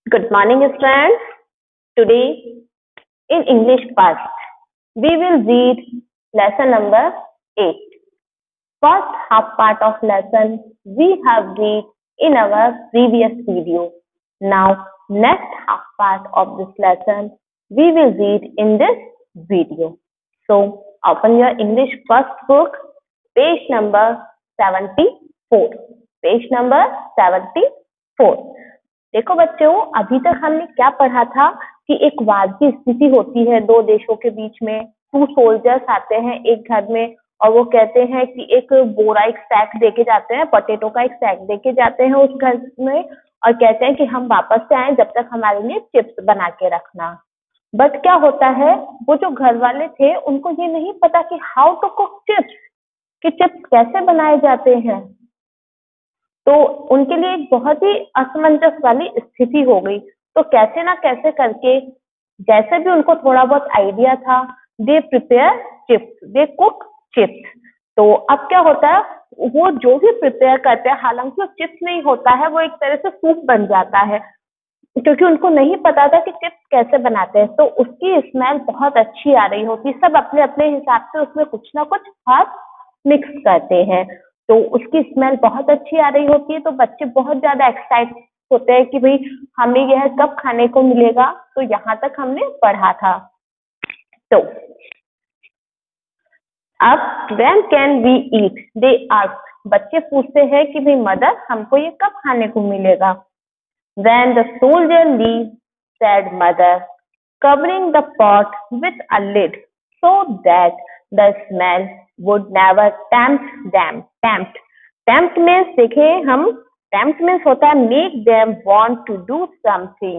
Good morning, students. Today, in English first, we will read lesson number 8. First half part of lesson we have read in our previous video. Now, next half part of this lesson we will read in this video. So, open your English first book, page number 74. Page number 74. देखो बच्चों, अभी तक हमने क्या पढ़ा था कि एक वार की स्थिति होती है दो देशों के बीच में। टू सोल्जर्स आते हैं एक घर में और वो कहते हैं कि एक बोरा, एक सैक देके जाते हैं, पोटैटो का एक सैक देके जाते हैं उस घर में और कहते हैं कि हम वापस से आए जब तक हमारे लिए चिप्स बना के रखना। बट क्या होता है, वो जो घर वाले थे उनको ये नहीं पता कि हाउ टू कुक चिप्स, कि चिप्स कैसे बनाए जाते हैं। तो उनके लिए एक बहुत ही असमंजस वाली स्थिति हो गई। तो कैसे ना कैसे करके, जैसे भी उनको थोड़ा बहुत आइडिया था, they prepare chips, they cook chips. तो अब क्या होता है, वो जो भी प्रिपेयर करते हैं, हालांकि वो चिप्स नहीं होता है, वो एक तरह से सूप बन जाता है, क्योंकि उनको नहीं पता था कि चिप्स कैसे बनाते हैं। तो उसकी स्मेल बहुत अच्छी आ रही होती, सब अपने अपने हिसाब से उसमें कुछ ना कुछ हाथ मिक्स करते हैं, तो उसकी स्मेल बहुत अच्छी आ रही होती है। तो बच्चे बहुत ज्यादा एक्साइट होते हैं कि भाई हमें यह कब खाने को मिलेगा। तो यहाँ तक हमने पढ़ा था। तो अब when can we eat, they ask, बच्चे पूछते हैं कि भाई मदर हमको ये कब खाने को मिलेगा। When the soldier leaves, said mother, covering the pot with a lid so that the smell would never tempt them. Tempt means देखें हम, tempt means होता है make them want to do something.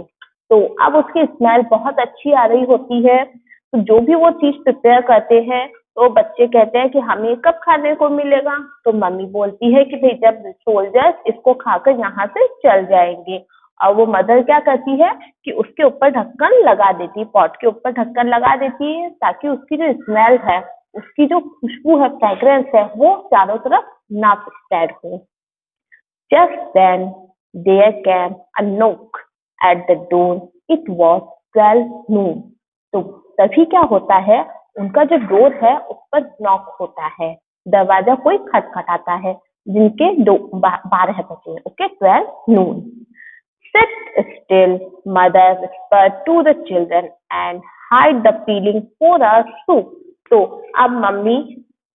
तो अब उसकी स्मेल बहुत अच्छी आ रही होती है। तो जो भी वो चीज प्रिपेयर करते हैं, तो बच्चे कहते हैं कि हमें कब खाने को मिलेगा। तो मम्मी बोलती है कि भाई जब सोल्जर्स इसको खाकर यहाँ से चल जाएंगे। और वो मदर क्या करती है कि उसके ऊपर ढक्कन लगा देती है, पॉट के ऊपर ढक्कन लगा देती है, ताकि उसकी जो स्मेल है, उसकी जो खुशबू है, फ्रेग्रेंस है, वो चारों तरफ ना स्प्रेड हो। Just then there came a knock at the door. It was 12 noon. तो तभी क्या होता है, उनका जो डोर है उस पर नॉक होता है, दरवाजा कोई खटखटाता है, जिनके 12 बजे। Okay, 12 noon. Sit still, mother whispered to the children, and hide the peeling for a soup. तो अब मम्मी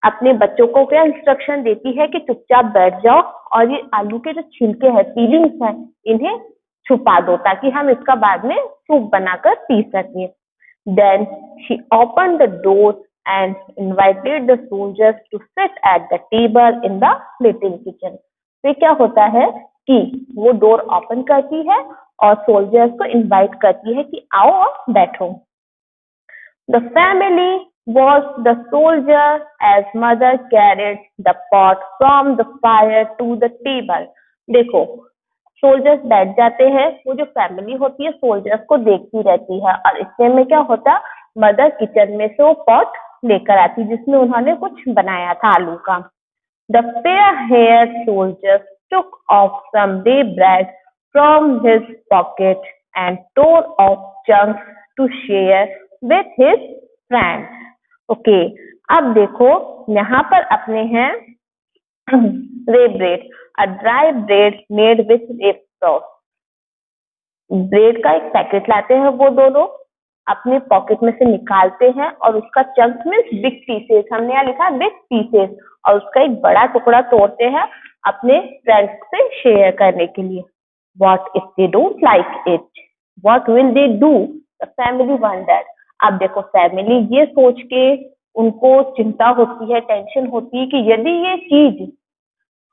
अपने बच्चों को क्या इंस्ट्रक्शन देती है कि चुपचाप बैठ जाओ और ये आलू के जो छिलके हैं, पीलिंग्स हैं, इन्हें छुपा दो ताकि हम इसका बाद में सूप बनाकर पी सकें। Then she opened the door and invited the soldiers to sit at the table in the little kitchen. तो क्या होता है कि वो डोर ओपन करती है और सोल्जर्स को इनवाइट करती है कि आओ और बैठो। The family was the soldier as mother carried the pot from the fire to the table. देखो, सोल्जर्स बैठ जाते हैं, वो जो फैमिली होती है सोल्जर्स को देखती रहती है, और इसमें में क्या होता, मदर किचन में से वो पॉट लेकर आती जिसमें उन्होंने कुछ बनाया था आलू का। The fair-haired soldier took off some day bread from his pocket and tore off chunks to share with his friends. Okay, अब देखो यहाँ पर अपने हैं ray bread, a dry bread made with ray sauce. Bread का एक packet लाते हैं वो दोनों, अपने पॉकेट में से निकालते हैं और उसका चंक मीन्स बिग पीसेस, हमने यहाँ लिखा बिग पीसेस, और उसका एक बड़ा टुकड़ा तोड़ते हैं अपने फ्रेंड्स से शेयर करने के लिए। What if they don't like it? What will they do? The family wondered. अब देखो फैमिली ये सोच के उनको चिंता होती है, टेंशन होती है कि यदि ये चीज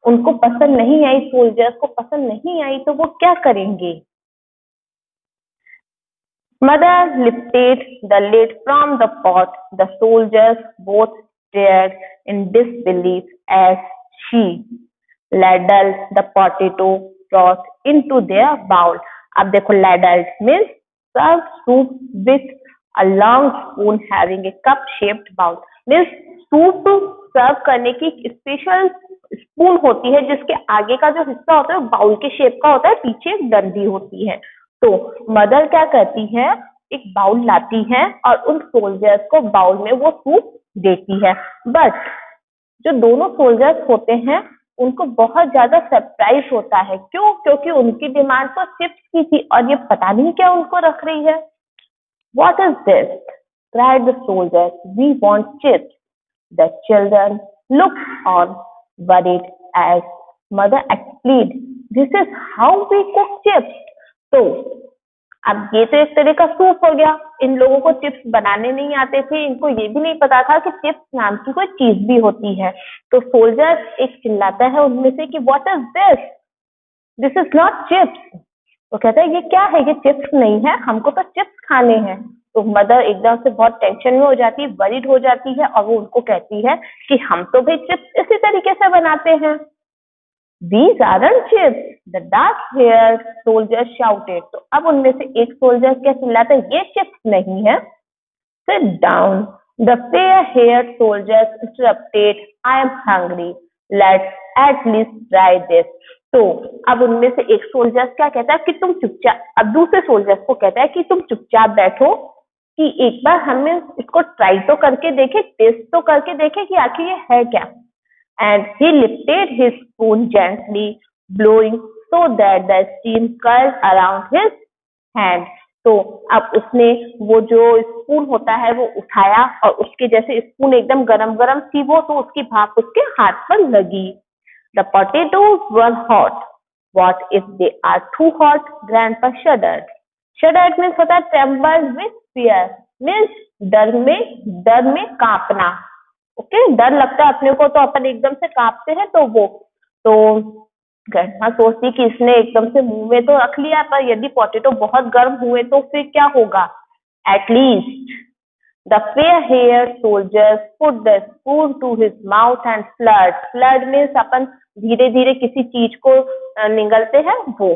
उनको पसंद नहीं आई, सोल्जर्स को पसंद नहीं आई, तो वो क्या करेंगे। Mother lifted the lid from the pot. The soldiers both stared in disbelief as she ladled the potato broth into their bowl. अब देखो ladled means serve soup with a long spoon having a cup-shaped bowl. means soup सर्व करने की special spoon होती है जिसके आगे का जो हिस्सा होता है बाउल के शेप का होता है, पीछे एक डंडी होती है। तो मदर क्या करती है, एक बाउल लाती है और उन सोल्जर्स को बाउल में वो सूप देती है। बट जो दोनों सोल्जर्स होते हैं उनको बहुत ज्यादा सरप्राइज होता है। क्यों? क्योंकि उनकी डिमांड तो चिप्स की थी और ये पता नहीं क्या उनको रख रही है। What is this? Cried the soldiers. We want chips. The children looked on, worried as mother explained. This is how we cook chips. तो अब ये तो एक तरह का सूप हो गया। इन लोगों को चिप्स बनाने नहीं आते थे, इनको ये भी नहीं पता था कि चिप्स नाम की कोई चीज भी होती है। तो सोल्जर एक चिल्लाता है उनमें से कि what is this, this is not chips. तो कहता है ये क्या है, ये चिप्स नहीं है, हमको तो चिप्स खाने हैं। तो मदर एकदम से बहुत टेंशन में हो जाती है, वरीड हो जाती है और वो उनको कहती है कि हम तो भाई चिप्स इसी तरीके से बनाते हैं। These aren't chips, the dark-haired soldier shouted. तो अब उनमें से एक सोल्जर क्या चिल्लाता है, ये चिप्स नहीं है। Sit down. The fair-haired soldier interrupted. I am hungry. Let's at least try this. तो अब उनमें से एक सोल्जर क्या कहता है कि तुम चुपचाप, अब दूसरे सोल्जर्स को कहता है कि तुम चुपचाप बैठो, कि एक बार हमें इसको ट्राई तो करके देखे, टेस्ट तो करके देखे कि आखिर ये है क्या। And he lifted his spoon gently, blowing so that the steam curled around his hand. तो अब उसने वो जो स्पून होता है वो उठाया और उसके जैसे स्पून एकदम गरम गरम थी वो, तो उसकी भाप उसके हाथ पर लगी। The potatoes were hot. What if they are too hot? Grandpa shuddered. Shuddered means होता है trembled with fear, means डर में कांपना। ओके, डर लगता है अपने को तो अपन एकदम से कांपते हैं। तो ग्रैंडमा सोचती कि इसने एकदम से मुंह में तो रख लिया, पर यदि पोटैटो बहुत गर्म हुए तो फिर क्या होगा। At least the fair hair soldier put the spoon to his mouth and fled means अपन धीरे धीरे किसी चीज को निगलते हैं वो।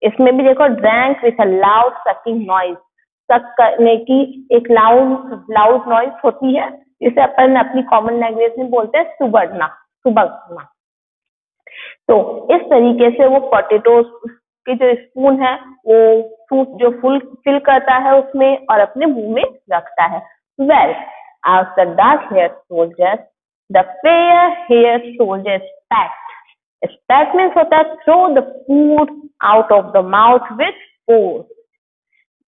इसमें भी देखो drank with a loud sucking noise, सक करने की एक लाउड नॉइज होती है, जिसे अपन अपनी कॉमन लैंग्वेज में बोलते हैं सुबकना। तो इस तरीके से वो पोटैटो के जो स्पून है वो सूप जो फिल करता है उसमें और अपने मुंह में रखता है। Well after dark hair soldier the fair hair soldier spat means होता है throw the food out of the mouth with force,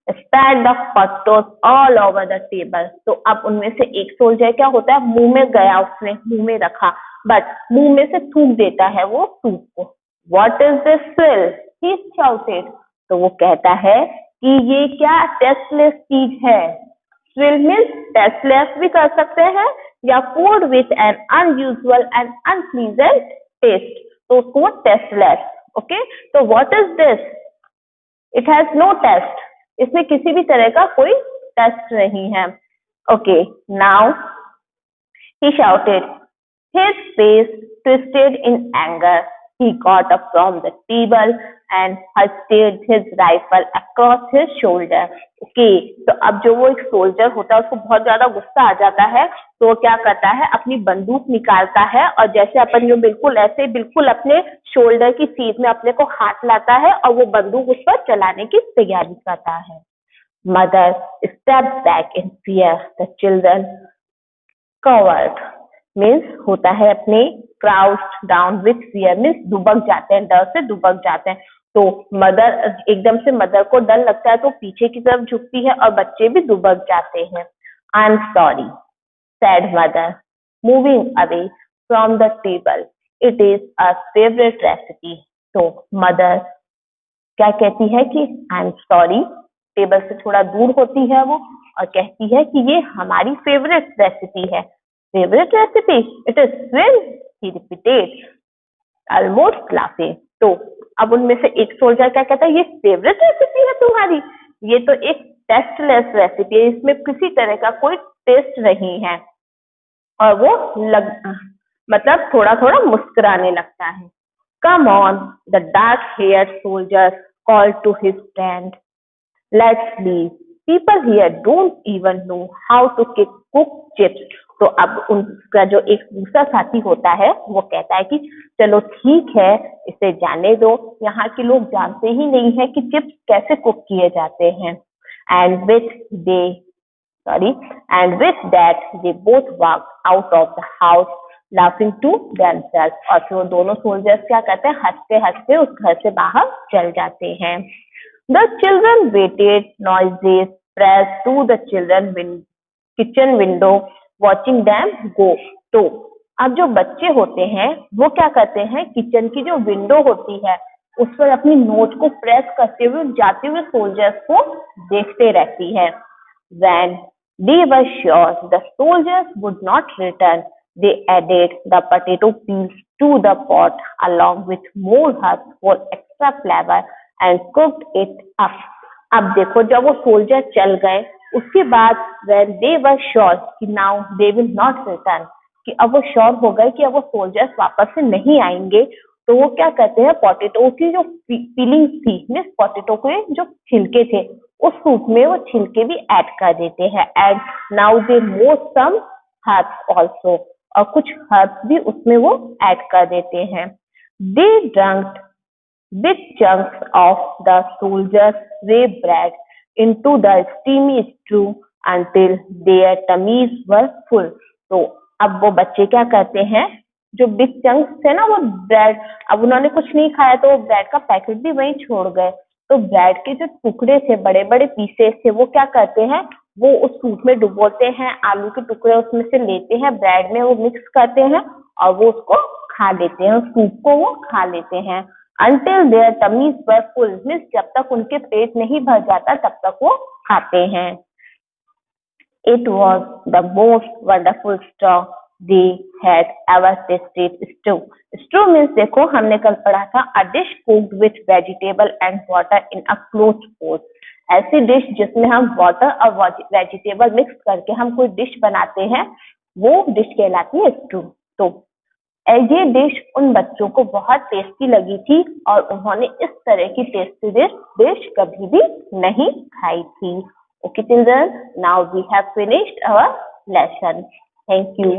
spread the potatoes all over the table. तो अब उनमें से एक सोल्जर क्या होता है, मुंह में गया, उसने मुंह में रखा, बट मुंह में से थूक देता है वो सूप को। What is this swill? He shouted. तो वो कहता है कि ये क्या टेस्टलेस चीज है। Swill means टेस्टलेस भी कर सकते हैं या food with an unusual and unpleasant taste, तो उसको टेस्टलेस। ओके, तो what is this? It has no taste. इसमें किसी भी तरह का कोई टेस्ट नहीं है। Okay, now he shouted, his face twisted in anger. He got up from the table and hoisted his rifle across his shoulder. Okay, तो अब जो वो एक सोल्जर होता है उसको बहुत ज्यादा गुस्सा आ जाता है, तो वो क्या करता है, अपनी बंदूक निकालता है और जैसे अपन जो बिल्कुल अपने शोल्डर की सीध में अपने को हाथ लाता है और वो बंदूक उस पर चलाने की तैयारी करता है। Mother step back in fear, the children covered means होता है अपने क्राउच्ड डाउन विथ फियर मीन्स दुबक जाते हैं, डर से दुबक जाते हैं। तो मदर एकदम से मदर को डर लगता है तो पीछे की तरफ झुकती है और बच्चे भी दुबक जाते हैं। I am sorry said mother, moving away from the table. It is a favorite recipe. तो मदर क्या कहती है कि आई एम सॉरी, टेबल से थोड़ा दूर होती है वो और कहती है कि ये हमारी फेवरेट रेसिपी है। Favourite recipe, it is swirl, he repeated almost laughing. तो अब उनमें से एक सोल्जर क्या कहता है, ये फेवरेट रेसिपी है तुम्हारी, ये तो एक टेस्टलेस रेसिपी है, इसमें किसी तरह का कोई टेस्ट नहीं है। और वो मतलब थोड़ा थोड़ा मुस्कुराने लगता है। Come on, the dark hair soldier called to his friend, let's leave, people here don't even know how to cook chips, तो अब उनका जो एक दूसरा साथी होता है वो कहता है कि चलो ठीक है, इसे जाने दो, यहाँ के लोग जानते ही नहीं है कि चिप्स कैसे कुक किए जाते हैं। And with that they both walked out of the house laughing to themselves। और फिर वो दोनों सोल्जर्स क्या करते हैं, हंसते हंसते उस घर से बाहर चल जाते हैं। The children waited, noises pressed to the kitchen window, watching them go। तो अब जो बच्चे होते हैं वो क्या करते हैं, किचन की जो विंडो होती है उस पर अपनी नोज को प्रेस करते हुए जाते हुए सोल्जर्स को देखते रहती है। When they were sure the soldiers would not return, they added the potato peels to the pot along with more herbs for extra flavor and cooked it up। अब देखो जब वो सोल्जर चल गए उसके बाद when they were sure कि now they will not return, कि अब वो श्योर हो गए कि अब वो सोल्जर्स वापस से नहीं आएंगे, तो वो क्या कहते हैं, पोटैटो की जो फीलिंग्स थी, मीन्स पोटैटो के जो छिलके थे उस सूप में वो छिलके भी ऐड कर देते हैं। And now they more some herbs also, और कुछ हर्ब्स भी उसमें वो ऐड कर देते हैं। दे drunk big chunks of the soldiers' gray bread into the steamy stew until their tummies were full। तो अब वो बच्चे क्या करते हैं, जो बिग चंक्स थे ना वो ब्रेड, अब उन्होंने कुछ नहीं खाया तो ब्रेड का पैकेट भी वहीं छोड़ गए, तो ब्रेड के जो टुकड़े थे, बड़े बड़े पीसेस थे, वो क्या करते हैं, वो उस सूप में डुबोते हैं, आलू के टुकड़े उसमें से लेते हैं, ब्रेड में वो मिक्स करते हैं और वो उसको खा लेते हैं, सूप को वो खा लेते हैं। Until their tummies were full, means जब तक उनके पेट नहीं भर जाता तब तक वो खाते हैं। It was the most wonderful straw they had ever tasted। Stew, stew means देखो हमने कल पढ़ा था a dish cooked with vegetable and water in a closed pot। ऐसी डिश जिसमें हम वाटर और वेजिटेबल मिक्स करके हम कोई डिश बनाते हैं वो डिश कहलाती है स्टू। तो ये डिश उन बच्चों को बहुत टेस्टी लगी थी और उन्होंने इस तरह की टेस्टी डिश कभी भी नहीं खाई थी। Okay children, now we have finished our lesson. Thank you.